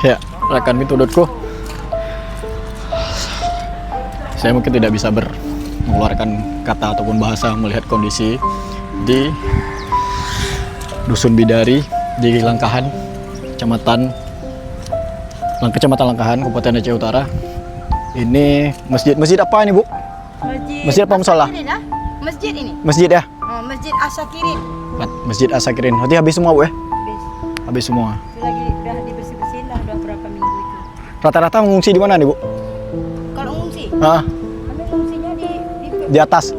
Ya, rekan Pintu.co, saya mungkin tidak bisa mengeluarkan kata ataupun bahasa melihat kondisi di Dusun Bidari di Langkahan, Kecamatan Langkahan, Kabupaten Aceh Utara. Ini masjid apa ini, Bu? Masjid apa musola? Masjid ini. Masjid ya? Masjid Asyakirin. Masjid Asyakirin. Berarti habis semua, Bu ya? Habis semua. Itu lagi udah dibersih-bersihin lah, udah berapa minggu itu. Rata-rata mengungsi di mana nih, Bu? Kalau ngungsi, Ah, kami ngungsinya di atas.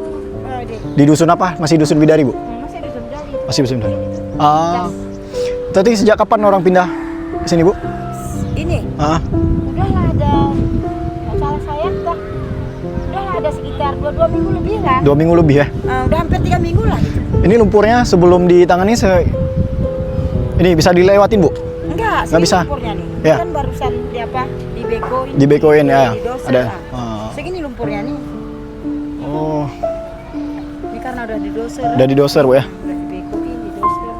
Di dusun apa? Masih Dusun Bidari, Bu? masih ada Jari. Masih Dusun Bidari. Ah. Tadi sejak kapan orang pindah ke sini, Bu? Ini Ah, udahlah ada, nggak salah saya udahlah ada sekitar 2 minggu lebih lah. 2 minggu lebih ya. Udah hampir 3 minggu lah gitu. Ini lumpurnya sebelum ditangani ini bisa dilewatin, Bu? Enggak bisa. Lumpurnya nih. Ya. Kan barusan dibekoin. Dibekoin ya. Didoser, Ada. lah. Segini lumpurnya nih. Oh, Ini karena udah didoser. udah didoser, Bu ya. Udah dibekoin, didoser.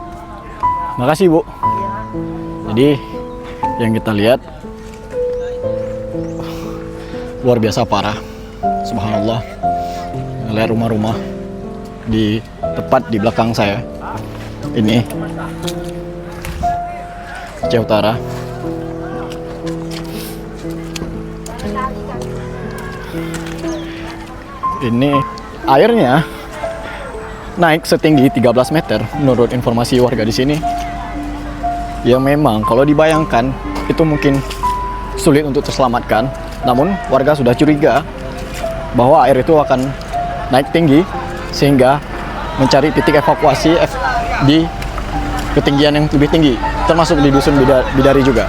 Makasih, Bu. Ya. Jadi yang kita lihat luar biasa parah. Subhanallah. Lihat rumah-rumah tepat di belakang saya. Ini Aceh Utara. Ini airnya naik setinggi 13 meter menurut informasi warga di sini. Ya memang kalau dibayangkan itu mungkin sulit untuk terselamatkan. Namun warga sudah curiga bahwa air itu akan naik tinggi sehingga mencari titik evakuasi di ketinggian yang lebih tinggi, termasuk di Dusun Bidari juga.